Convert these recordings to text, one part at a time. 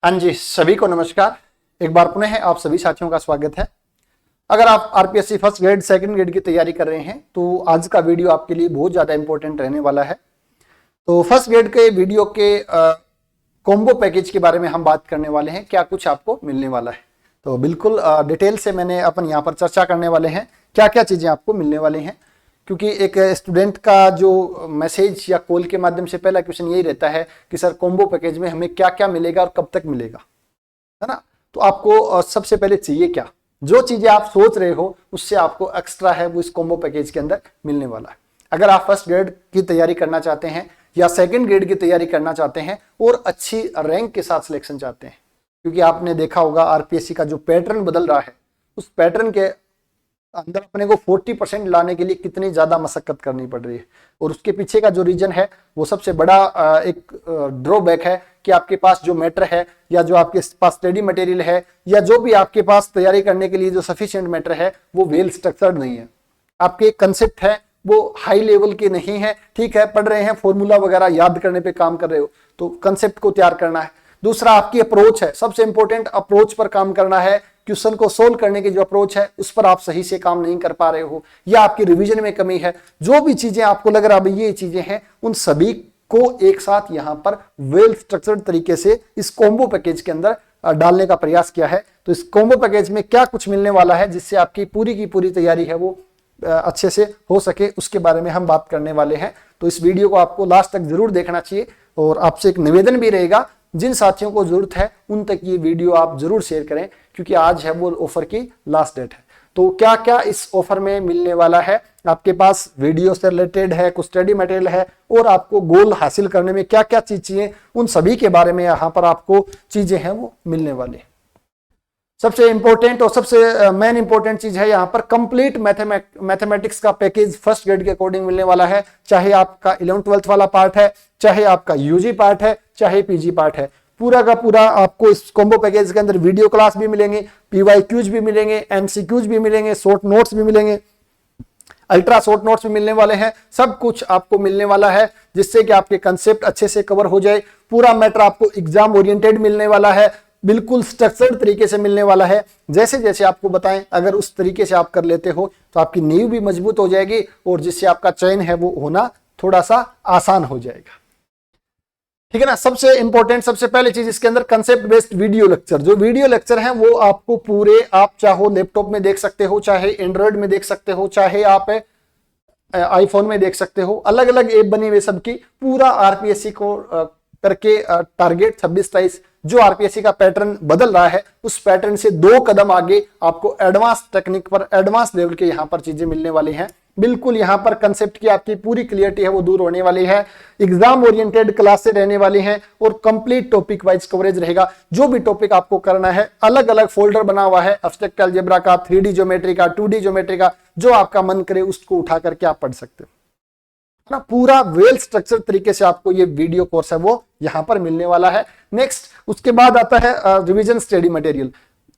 हाँ जी, सभी को नमस्कार। एक बार पुनः आप सभी साथियों का स्वागत है। अगर आप RPSC first grade second grade की तैयारी कर रहे हैं तो आज का वीडियो आपके लिए बहुत ज़्यादा इंपॉर्टेंट रहने वाला है। तो फर्स्ट ग्रेड के वीडियो के कॉम्बो पैकेज के बारे में हम बात करने वाले हैं, क्या कुछ आपको मिलने वाला है। तो बिल्कुल डिटेल से मैंने अपन यहाँ पर चर्चा करने वाले हैं क्या क्या चीज़ें आपको मिलने वाली हैं, क्योंकि एक स्टूडेंट का जो मैसेज या कॉल के माध्यम से पहला क्वेश्चन यही रहता है कि सर कॉम्बो पैकेज में हमें क्या क्या मिलेगा और कब तक मिलेगा, है ना। तो आपको सबसे पहले चाहिए क्या, जो चीजें आप सोच रहे हो उससे आपको एक्स्ट्रा है वो इस कॉम्बो पैकेज के अंदर मिलने वाला है। अगर आप फर्स्ट ग्रेड की तैयारी करना चाहते हैं या सेकंड ग्रेड की तैयारी करना चाहते हैं और अच्छी रैंक के साथ सिलेक्शन चाहते हैं, क्योंकि आपने देखा होगा आरपीएससी का जो पैटर्न बदल रहा है उस पैटर्न के अंदर अपने को 40% लाने के लिए कितनी ज्यादा मशक्कत करनी पड़ रही है। और उसके पीछे का जो रीजन है वो सबसे बड़ा एक ड्रॉबैक है कि आपके पास जो मैटर है या जो आपके पास स्टडी मटेरियल है या जो भी आपके पास तैयारी करने के लिए जो सफिशिएंट मैटर है वो वेल स्ट्रक्चर्ड नहीं है। आपके कंसेप्ट है वो हाई लेवल के नहीं है। ठीक है, पढ़ रहे हैं, फॉर्मूला वगैरह याद करने पे काम कर रहे हो तो कंसेप्ट को तैयार करना है। दूसरा आपकी अप्रोच है, सबसे इंपॉर्टेंट अप्रोच पर काम करना है। क्वेश्चन को सोल्व करने की जो अप्रोच है उस पर आप सही से काम नहीं कर पा रहे हो या आपकी रिवीजन में कमी है। जो भी चीजें आपको लग रहा है ये चीजें हैं, उन सभी को एक साथ यहां पर वेल स्ट्रक्चर्ड तरीके से इस कॉम्बो पैकेज के अंदर डालने का प्रयास किया है। तो इस कॉम्बो पैकेज में क्या कुछ मिलने वाला है जिससे आपकी पूरी की पूरी तैयारी है वो अच्छे से हो सके, उसके बारे में हम बात करने वाले हैं। तो इस वीडियो को आपको लास्ट तक जरूर देखना चाहिए और आपसे एक निवेदन भी रहेगा, जिन साथियों को जरूरत है उन तक ये वीडियो आप जरूर शेयर करें, क्योंकि आज है वो ऑफर की लास्ट डेट है। तो क्या क्या इस ऑफर में मिलने वाला है, आपके पास वीडियो से रिलेटेड है, कुछ स्टडी मटेरियल है और आपको गोल हासिल करने में क्या क्या चीज चाहिए, उन सभी के बारे में यहाँ पर आपको चीजें हैं वो मिलने वाली है। सबसे इंपॉर्टेंट और सबसे मेन इंपॉर्टेंट चीज है यहाँ पर कंप्लीट मैथमेटिक्स का पैकेज फर्स्ट ग्रेड के अकॉर्डिंग मिलने वाला है। चाहे आपका 11th-12th वाला पार्ट है, चाहे आपका यूजी पार्ट है, चाहे पीजी पार्ट है, पूरा का पूरा आपको इस कॉम्बो पैकेज के अंदर वीडियो क्लास भी मिलेंगे, पीवाईक्यूज भी मिलेंगे, एमसीक्यूज भी मिलेंगे, शॉर्ट नोट्स भी मिलेंगे, अल्ट्रा शॉर्ट नोट्स भी मिलने वाले हैं। सब कुछ आपको मिलने वाला है जिससे कि आपके कंसेप्ट अच्छे से कवर हो जाए। पूरा मैटर आपको एग्जाम ओरिएंटेड मिलने वाला है, बिल्कुल स्ट्रक्चर्ड तरीके से मिलने वाला है। जैसे जैसे आपको बताएं, अगर उस तरीके से आप कर लेते हो तो आपकी नींव भी मजबूत हो जाएगी और जिससे आपका चयन है वो होना थोड़ा सा आसान हो जाएगा। ठीक है ना। सबसे इंपॉर्टेंट सबसे पहले चीज इसके अंदर कंसेप्ट बेस्ड वीडियो लेक्चर, जो वीडियो लेक्चर हैं वो आपको पूरे, आप चाहो लैपटॉप में देख सकते हो, चाहे एंड्रॉइड में देख सकते हो, चाहे आप आईफोन में देख सकते हो, अलग अलग ऐप बनी हुई सबकी। पूरा आरपीएससी को करके टारगेट 26-23 जो आरपीएससी का पैटर्न बदल रहा है उस पैटर्न से 2 कदम आगे आपको एडवांस टेक्निक पर, एडवांस लेवल के यहाँ पर चीजें मिलने वाली हैं। बिल्कुल यहाँ पर कंसेप्ट की आपकी पूरी क्लियरिटी है वो दूर होने वाली है। एग्जाम ओरिएंटेड क्लासेस रहने वाली हैं और कंप्लीट टॉपिक वाइज कवरेज रहेगा। जो भी टॉपिक आपको करना है, अलग अलग फोल्डर बना हुआ है, एब्स्ट्रैक्ट अलजेब्रा का, 3D ज्योमेट्री का, 2D ज्योमेट्री का, जो आपका मन करे उसको उठा करके आप पढ़ सकते हो ना। पूरा वेल स्ट्रक्चर तरीके से आपको ये वीडियो कोर्स है वो यहाँ पर मिलने वाला है। नेक्स्ट उसके बाद आता है रिवीजन स्टडी मटेरियल।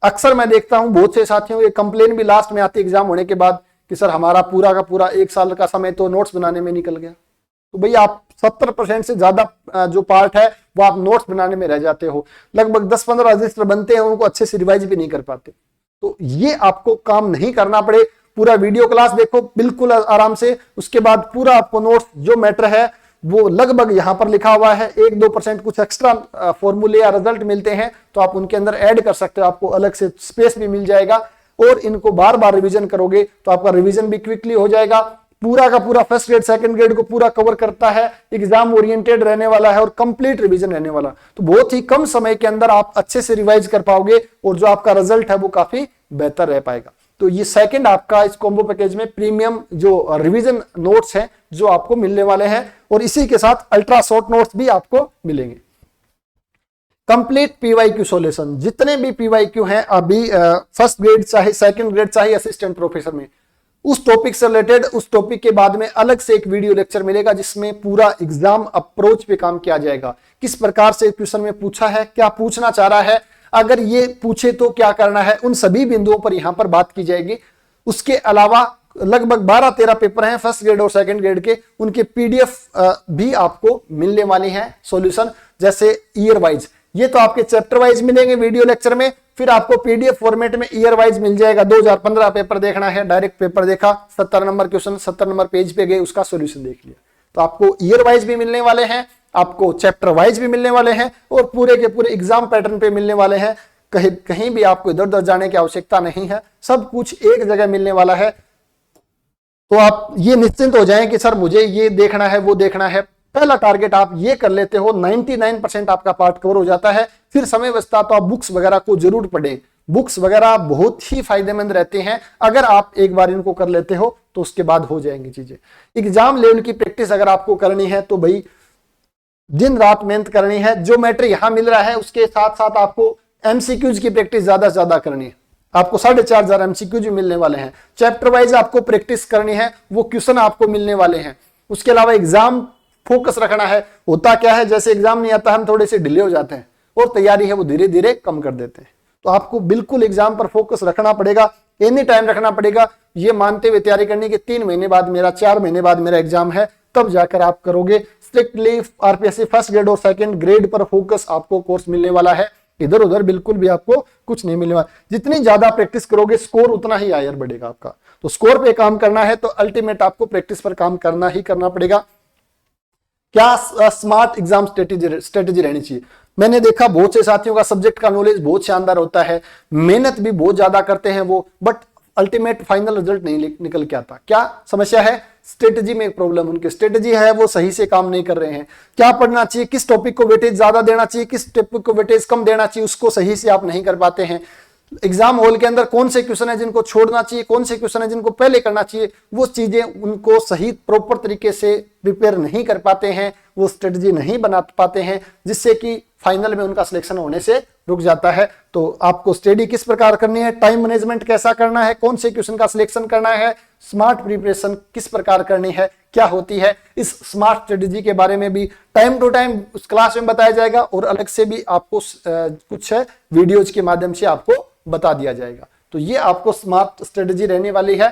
अक्सर मैं देखता हूँ बहुत से साथियों ये कंप्लेन भी लास्ट में आती है एग्जाम होने के बाद कि सर हमारा पूरा का पूरा 1 साल का समय तो नोट्स बनाने में निकल गया। तो भाई आप 70% से ज्यादा जो पार्ट है वो आप नोट्स बनाने में रह जाते हो। लगभग 10-15 रजिस्टर बनते हैं, उनको अच्छे से रिवाइज भी नहीं कर पाते। तो ये आपको काम नहीं करना पड़े, पूरा वीडियो क्लास देखो बिल्कुल आराम से। उसके बाद पूरा आपको नोट्स जो मैटर है वो लगभग यहाँ पर लिखा हुआ है। 1-2% कुछ एक्स्ट्रा फॉर्मूले या रिजल्ट मिलते हैं तो आप उनके अंदर ऐड कर सकते हो, आपको अलग से स्पेस भी मिल जाएगा और इनको बार बार रिवीजन करोगे तो आपका रिवीजन भी क्विकली हो जाएगा। पूरा का पूरा फर्स्ट ग्रेड सेकंड ग्रेड को पूरा कवर करता है, एग्जाम ओरिएंटेड रहने वाला है और कंप्लीट रिवीजन रहने वाला। तो बहुत ही कम समय के अंदर आप अच्छे से रिवाइज कर पाओगे और जो आपका रिजल्ट है वो काफी बेहतर रह पाएगा। तो ये सेकंड आपका इस कॉम्बो पैकेज में प्रीमियम जो रिवीजन नोट्स हैं जो आपको मिलने वाले हैं और इसी के साथ अल्ट्रा शॉर्ट नोट्स भी आपको मिलेंगे। कंप्लीट पीवाईक्यू सॉल्यूशन, जितने भी पीवाईक्यू हैं अभी फर्स्ट ग्रेड चाहे सेकंड ग्रेड चाहे असिस्टेंट प्रोफेसर में, उस टॉपिक से रिलेटेड उस टॉपिक के बाद में अलग से एक वीडियो लेक्चर मिलेगा जिसमें पूरा एग्जाम अप्रोच पे काम किया जाएगा। किस प्रकार से क्वेश्चन में पूछा है, क्या पूछना चाह रहा है, अगर ये पूछे तो क्या करना है, उन सभी बिंदुओं पर यहां पर बात की जाएगी। उसके अलावा लगभग 12-13 पेपर हैं फर्स्ट ग्रेड और सेकंड ग्रेड के, उनके पीडीएफ भी आपको मिलने वाली हैं सॉल्यूशन, जैसे ईयर वाइज ये तो आपके चैप्टर वाइज मिलेंगे वीडियो लेक्चर में, फिर आपको पीडीएफ फॉर्मेट में ईयर वाइज मिल जाएगा। 2015 पेपर देखना है, डायरेक्ट पेपर देखा, 70 नंबर क्वेश्चन 70 नंबर पेज पे गए, उसका सॉल्यूशन देख लिया। तो आपको ईयर वाइज भी मिलने वाले हैं, आपको चैप्टर वाइज भी मिलने वाले हैं, और पूरे के पूरे एग्जाम पैटर्न पे मिलने वाले हैं। कहीं भी आपको इधर उधर जाने की आवश्यकता नहीं है, सब कुछ एक जगह मिलने वाला है। तो आप ये निश्चिंत हो जाएं कि सर मुझे ये देखना है, वो देखना है। पहला टारगेट आप ये कर लेते हो, 99% आपका पार्ट कवर हो जाता है। फिर समय बचता तो आप बुक्स वगैरह को जरूर पढ़ें। बुक्स वगैरह बहुत ही फायदेमंद रहते हैं, अगर आप एक बार इनको कर लेते हो तो उसके बाद हो जाएंगी चीजें। एग्जाम लेवल की प्रैक्टिस अगर आपको करनी है तो भाई दिन रात मेहनत करनी है। जो मैटर यहां मिल रहा है उसके साथ साथ आपको एमसीक्यूज की प्रैक्टिस ज्यादा से ज्यादा करनी है। आपको 4500 एमसीक्यूज मिलने वाले हैं। चैप्टर वाइज आपको प्रैक्टिस करनी है, वो क्वेश्चन आपको मिलने वाले हैं। उसके अलावा एग्जाम फोकस रखना है। होता क्या है, जैसे एग्जाम नहीं आता हम थोड़े से डिले हो जाते हैं और तैयारी है वो धीरे धीरे कम कर देते हैं। तो आपको बिल्कुल एग्जाम पर फोकस रखना पड़ेगा, एनी टाइम रखना पड़ेगा। ये मानते हुए तैयारी करनी कि 3 महीने बाद मेरा, 4 महीने बाद मेरा एग्जाम है, तब जाकर आप करोगे। स्ट्रिक्टली आरपीएससी फर्स्ट ग्रेड और सेकंड ग्रेड पर फोकस आपको कोर्स मिलने वाला है। इधर उधर बिल्कुल भी आपको कुछ नहीं मिलने वाला। जितनी ज्यादा प्रैक्टिस करोगे स्कोर उतना ही हायर बढ़ेगा आपका। तो स्कोर पे काम करना है तो अल्टीमेट आपको प्रैक्टिस पर काम करना ही करना पड़ेगा। क्या स्मार्ट एग्जाम स्ट्रेटेजी रहनी चाहिए। मैंने देखा बहुत से साथियों का सब्जेक्ट का नॉलेज बहुत शानदार होता है, मेहनत भी बहुत ज्यादा करते हैं वो, बट अल्टीमेट फाइनल रिजल्ट नहीं निकल के आता। क्या समस्या है, स्ट्रेटेजी में एक प्रॉब्लम, उनकी स्ट्रेटेजी है वो सही से काम नहीं कर रहे हैं। क्या पढ़ना चाहिए, किस टॉपिक को वेटेज ज्यादा देना चाहिए, किस टॉपिक को वेटेज कम देना चाहिए, उसको सही से आप नहीं कर पाते हैं। एग्जाम हॉल के अंदर कौन से क्वेश्चन है जिनको छोड़ना चाहिए, कौन से क्वेश्चन है जिनको पहले करना चाहिए, वो चीजें उनको सही प्रॉपर तरीके से प्रिपेयर नहीं कर पाते हैं, वो स्ट्रेटजी नहीं बना पाते हैं, जिससे कि फाइनल में उनका सिलेक्शन होने से रुक जाता है। तो आपको स्टडी किस प्रकार करनी है, टाइम मैनेजमेंट कैसा करना है, कौन से क्वेश्चन का सिलेक्शन करना है, स्मार्ट प्रिपरेशन किस प्रकार करनी है, क्या होती है, इस स्मार्ट स्ट्रेटेजी के बारे में भी टाइम टू टाइम उस क्लास में बताया जाएगा और अलग से भी आपको कुछ वीडियोज के माध्यम से आपको बता दिया जाएगा। तो ये आपको स्मार्ट स्ट्रेटेजी रहने वाली है।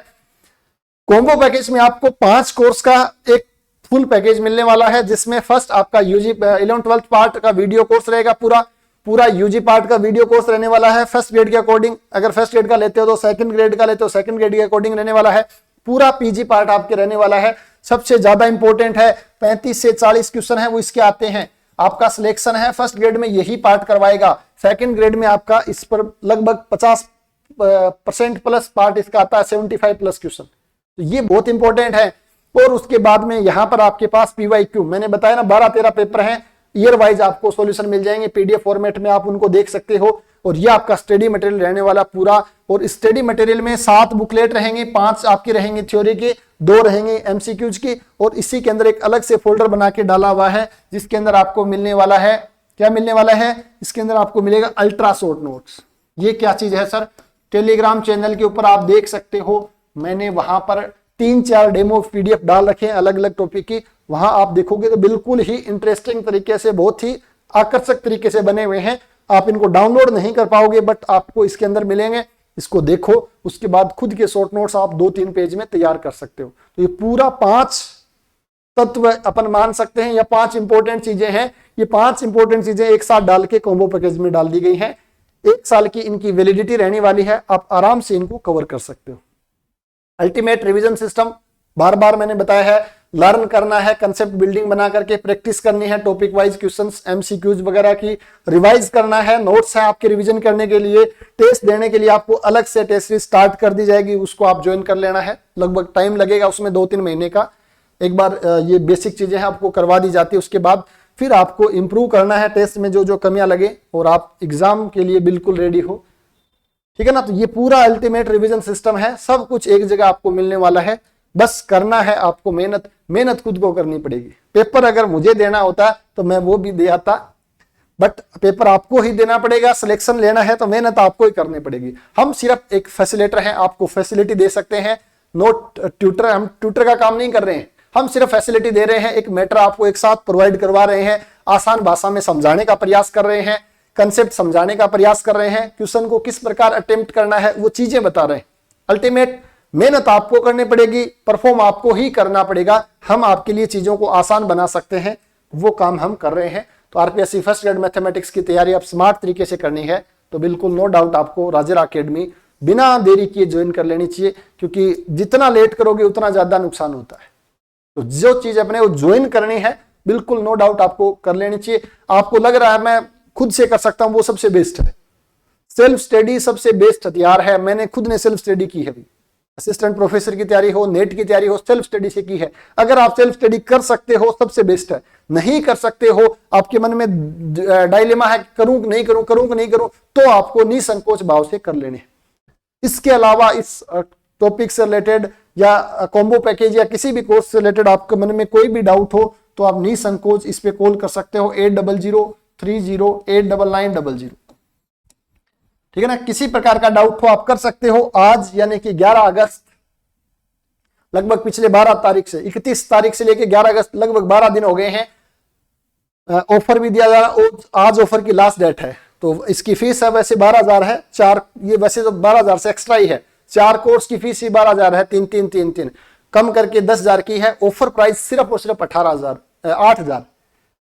कॉम्बो पैकेज में आपको 5 कोर्स का एक फुल पैकेज मिलने वाला है, जिसमें फर्स्ट आपका यूजी 11th-12th पार्ट का वीडियो कोर्स रहेगा, पूरा यूजी पार्ट का वीडियो कोर्स रहने वाला है फर्स्ट ग्रेड के अकॉर्डिंग। अगर फर्स्ट ग्रेड का लेते हो तो सेकंड ग्रेड का लेते हो सेकंड ग्रेड के अकॉर्डिंग रहने वाला है। पूरा पीजी पार्ट आपके रहने वाला है। सबसे ज्यादा इंपॉर्टेंट है, 35 से 40 क्वेश्चन है वो इसके आते हैं। आपका सिलेक्शन है फर्स्ट ग्रेड में यही पार्ट करवाएगा। सेकंड ग्रेड में आपका इस पर लगभग 50% प्लस पार्ट इसका आता है, 75+ क्वेश्चन। तो ये बहुत इंपॉर्टेंट है। और उसके बाद में यहाँ पर आपके पास पीवाईक्यू, मैंने बताया ना 12-13 पेपर हैं, ईयर वाइज आपको सॉल्यूशन मिल जाएंगे, पीडीएफ फॉर्मेट में आप उनको देख सकते हो। और ये आपका स्टडी मटेरियल रहने वाला पूरा। और स्टडी मटेरियल में 7 बुकलेट रहेंगे, 5 आपके रहेंगे थ्योरी के, 2 रहेंगे एमसीक्यूज की। और इसी के अंदर एक अलग से फोल्डर बना के डाला हुआ है, जिसके अंदर आपको मिलने वाला है, क्या मिलने वाला है, इसके अंदर आपको मिलेगा अल्ट्रा शॉर्ट नोट्स। ये क्या चीज है सर, टेलीग्राम चैनल के ऊपर आप देख सकते हो, मैंने वहां पर 3-4 डेमो पीडीएफ डाल रखे हैं अलग अलग टॉपिक की। वहां आप देखोगे तो बिल्कुल ही इंटरेस्टिंग तरीके से, बहुत ही आकर्षक तरीके से बने हुए हैं। आप इनको डाउनलोड नहीं कर पाओगे, बट आपको इसके अंदर मिलेंगे। इसको देखो, उसके बाद खुद के शॉर्ट नोट्स आप 2-3 पेज में तैयार कर सकते हो। तो ये पूरा 5 तत्व अपन मान सकते हैं, या 5 इंपॉर्टेंट चीजें हैं। ये 5 इंपॉर्टेंट चीजें एक साथ डाल के कॉम्बो पैकेज में डाल दी गई हैं। 1 साल की इनकी वैलिडिटी रहने वाली है, आप आराम से इनको कवर कर सकते हो। अल्टीमेट रिवीजन सिस्टम, बार बार मैंने बताया है, लर्न करना है, कंसेप्ट बिल्डिंग बना करके प्रैक्टिस करनी है, टॉपिक वाइज क्वेश्चंस, एमसीक्यूज वगैरह की रिवाइज करना है, नोट्स है आपके रिवीजन करने के लिए। टेस्ट देने के लिए आपको अलग से टेस्ट सीरीज स्टार्ट कर दी जाएगी, उसको आप ज्वाइन कर लेना है। लगभग टाइम लगेगा उसमें 2-3 महीने का। एक बार ये बेसिक चीजें हैं आपको करवा दी जाती है, उसके बाद फिर आपको इंप्रूव करना है टेस्ट में जो जो कमियां लगे, और आप एग्जाम के लिए बिल्कुल रेडी हो। ठीक है ना। तो ये पूरा अल्टीमेट रिवीजन सिस्टम है, सब कुछ एक जगह आपको मिलने वाला है। बस करना है आपको मेहनत खुद को करनी पड़ेगी। पेपर अगर मुझे देना होता तो मैं वो भी दे आता, बट पेपर आपको ही देना पड़ेगा। सिलेक्शन लेना है तो मेहनत आपको ही करनी पड़ेगी। हम सिर्फ एक फैसिलिटेटर हैं, आपको फैसिलिटी दे सकते हैं, नोट ट्यूटर। हम ट्यूटर का काम नहीं कर रहे हैं, हम सिर्फ फैसिलिटी दे रहे हैं। एक मैटर आपको एक साथ प्रोवाइड करवा रहे हैं, आसान भाषा में समझाने का प्रयास कर रहे हैं, कंसेप्ट समझाने का प्रयास कर रहे हैं, क्वेश्चन को किस प्रकार अटेम्प्ट करना है वो चीजें बता रहे हैं। अल्टीमेट मेहनत आपको करनी पड़ेगी, परफॉर्म आपको ही करना पड़ेगा। हम आपके लिए चीजों को आसान बना सकते हैं, वो काम हम कर रहे हैं। तो आरपीएससी फर्स्ट ग्रेड मैथमेटिक्स की तैयारी आप स्मार्ट तरीके से करनी है तो बिल्कुल नो डाउट आपको राजेरा अकेडमी बिना देरी किए ज्वाइन कर लेनी चाहिए, क्योंकि जितना लेट करोगे उतना ज्यादा नुकसान होता है। तो जो चीज अपने वो ज्वाइन करनी है बिल्कुल नो डाउट आपको कर लेनी चाहिए। आपको लग रहा है मैं खुद से कर सकता हूं, वो सबसे बेस्ट है। सेल्फ स्टडी सबसे बेस्ट हथियार है। मैंने खुद ने सेल्फ स्टडी की है, असिस्टेंट प्रोफेसर की तैयारी हो, नेट की तैयारी हो, सेल्फ स्टडी से की है। अगर आप सेल्फ स्टडी कर सकते हो सबसे बेस्ट है। नहीं कर सकते हो, आपके मन में डायलेमा है करूं कि नहीं करूं, करूं कि नहीं करूं, तो आपको निसंकोच भाव से कर लेने। इसके अलावा इस टॉपिक से रिलेटेड या कॉम्बो पैकेज या किसी भी कोर्स से रिलेटेड आपके मन में कोई भी डाउट हो तो आप निसंकोच इस पे कॉल कर सकते हो 8003089900। ठीक है ना। किसी प्रकार का डाउट हो आप कर सकते हो। आज यानी कि 11 अगस्त लगभग पिछले 12 तारीख से 31 तारीख से लेके 11 अगस्त लगभग 12 दिन हो गए हैं। ऑफर भी दिया जा रहा, आज ऑफर की लास्ट डेट है। तो इसकी फीस है वैसे 12,000 है। ये वैसे तो 12,000 से एक्स्ट्रा ही है। 4 कोर्स की फीस ही 12,000 है, 3 कम करके 10,000 की है। ऑफर प्राइस सिर्फ और सिर्फ 8,000,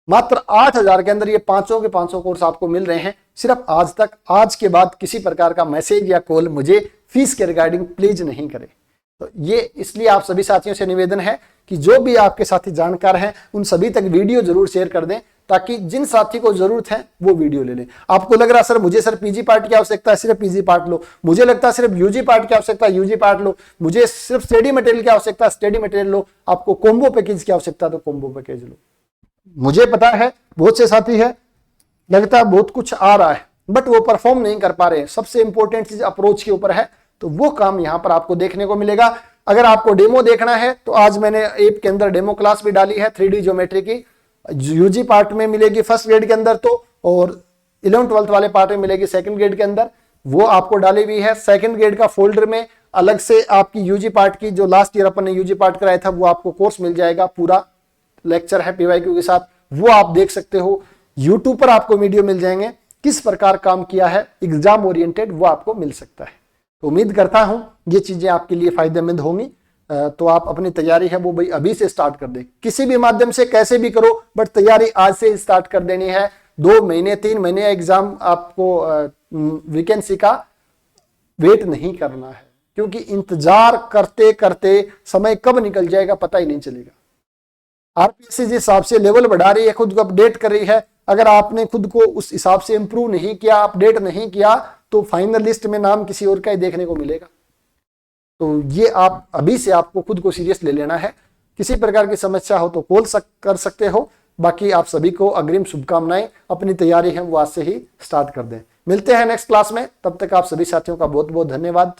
मात्र 8,000 के अंदर ये 500 के 500 कोर्स आपको मिल रहे हैं सिर्फ आज तक। आज के बाद किसी प्रकार का मैसेज या कॉल मुझे फीस के रिगार्डिंग प्लीज नहीं करें। तो ये इसलिए आप सभी साथियों से निवेदन है कि जो भी आपके साथी जानकार हैं उन सभी तक वीडियो जरूर शेयर कर दें, ताकि जिन साथी को जरूरत है वो वीडियो ले लें। आपको लग रहा है सर मुझे सर पीजी पार्ट की आवश्यकता है, सिर्फ पीजी पार्ट लो। मुझे लगता है सिर्फ यूजी पार्ट की आवश्यकता है, यूजी पार्ट लो। मुझे सिर्फ स्टडी मटेरियल की आवश्यकता है, स्टडी मटेरियल लो। आपको कॉम्बो पैकेज की आवश्यकता है तो कॉम्बो पैकेज लो। मुझे पता है बहुत से साथी है लगता है बहुत कुछ आ रहा है बट वो परफॉर्म नहीं कर पा रहे हैं। सबसे इंपॉर्टेंट चीज अप्रोच के ऊपर है, तो वो काम यहां पर आपको देखने को मिलेगा। अगर आपको डेमो देखना है तो आज मैंने ऐप के अंदर डेमो क्लास भी डाली है 3D ज्योमेट्री की। यूजी पार्ट में मिलेगी फर्स्ट ग्रेड के अंदर तो, और 11th-12th वाले पार्ट में मिलेगी सेकंड ग्रेड के अंदर। वो आपको डाली हुई है। सेकंड ग्रेड का फोल्डर में अलग से आपकी यूजी पार्ट की जो लास्ट ईयर अपन ने यूजी पार्ट कराया था वो आपको कोर्स मिल जाएगा। पूरा लेक्चर है पीवाईक्यू के साथ, वो आप देख सकते हो। यूट्यूब पर आपको वीडियो मिल जाएंगे किस प्रकार काम किया है एग्जाम ओरिएंटेड, वो आपको मिल सकता है। तो उम्मीद करता हूं ये चीजें आपके लिए फायदेमंद होंगी। तो आप अपनी तैयारी है वो भाई अभी से स्टार्ट कर दें, किसी भी माध्यम से कैसे भी करो, बट तैयारी आज से स्टार्ट कर देनी है। 2 महीने 3 महीने एग्जाम आपको वैकेंसी का वेट नहीं करना है, क्योंकि इंतजार करते करते समय कब निकल जाएगा पता ही नहीं चलेगा। आरपीएससी जिस हिसाब से लेवल बढ़ा रही है, खुद को अपडेट कर रही है, अगर आपने खुद को उस हिसाब से इंप्रूव नहीं किया, अपडेट नहीं किया, तो फाइनल लिस्ट में नाम किसी और का ही देखने को मिलेगा। तो ये आप अभी से आपको खुद को सीरियस ले लेना है। किसी प्रकार की समस्या हो तो कॉल कर सकते हो। बाकी आप सभी को अग्रिम शुभकामनाएं। अपनी तैयारी है वो आज से ही स्टार्ट कर दें। मिलते हैं नेक्स्ट क्लास में, तब तक आप सभी साथियों का बहुत बहुत धन्यवाद।